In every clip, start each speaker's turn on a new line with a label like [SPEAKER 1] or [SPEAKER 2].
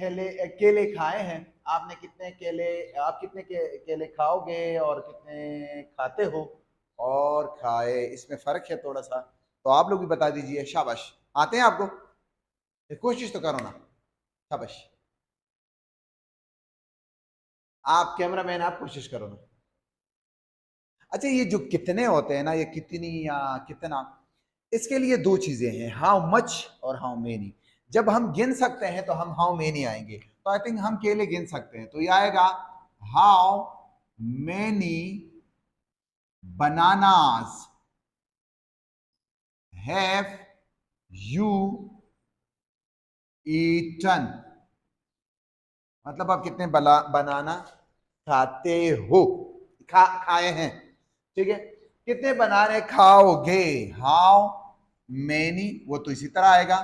[SPEAKER 1] केले केले खाए हैं? आपने कितने केले, आप कितने केले खाओगे और कितने खाते हो और खाए, इसमें फर्क है थोड़ा सा, तो आप लोग भी बता दीजिए। शाबाश, आते हैं आपको? कोशिश तो करो ना। शाबाश, आप कैमरामैन, आप कोशिश करो ना। अच्छा, ये जो कितने होते हैं ना, ये कितनी या कितना, इसके लिए दो चीजें हैं, हाउ मच और हाउ मेनी। जब हम गिन सकते हैं तो हम हाउ मेनी आएंगे, तो आई थिंक हम केले गिन सकते हैं, तो ये आएगा how many bananas have you eaten. मतलब आप कितने बनाना खाते हो, खाए हैं, ठीक है। कितने बनाने खाओगे, हाउ मेनी, वो तो इसी तरह आएगा।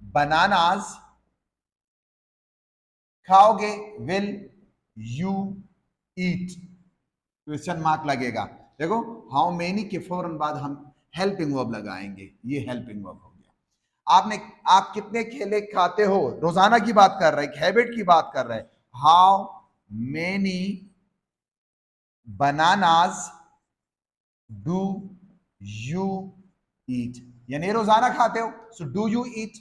[SPEAKER 1] बनानास खाओगे, will you eat, question mark लगेगा। देखो, हाउ मेनी के फौरन बाद हम हेल्पिंग वर्ब लगाएंगे, ये हेल्पिंग वर्ब हो गया। आप कितने केले खाते हो, रोजाना की बात कर रहे हैं, हैबिट की बात कर रहे हैं। How many bananas do you eat, यानी रोजाना खाते हो, सो डू यू ईट।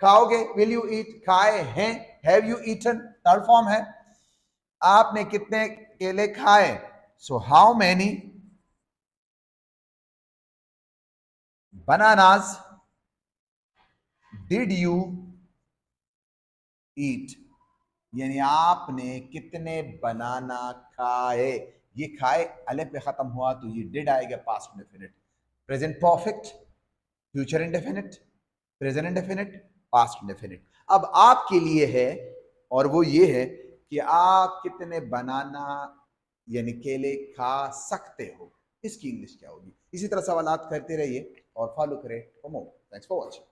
[SPEAKER 1] खाओगे, विल यू ईट, खाए हैं, have you eaten, third form है। आपने कितने केले खाए, so how many bananas did you eat, यानी आपने कितने बनाना खाए। ये खाए अले पे खत्म हुआ तो ये डिड आएगा, past indefinite, present perfect, future indefinite, present indefinite, past indefinite. अब आपके लिए है, और वो ये है कि आप कितने बनाना यानी केले खा सकते हो, इसकी इंग्लिश क्या होगी। इसी तरह सवालात करते रहिए और फॉलो करें for more. Thanks for watching.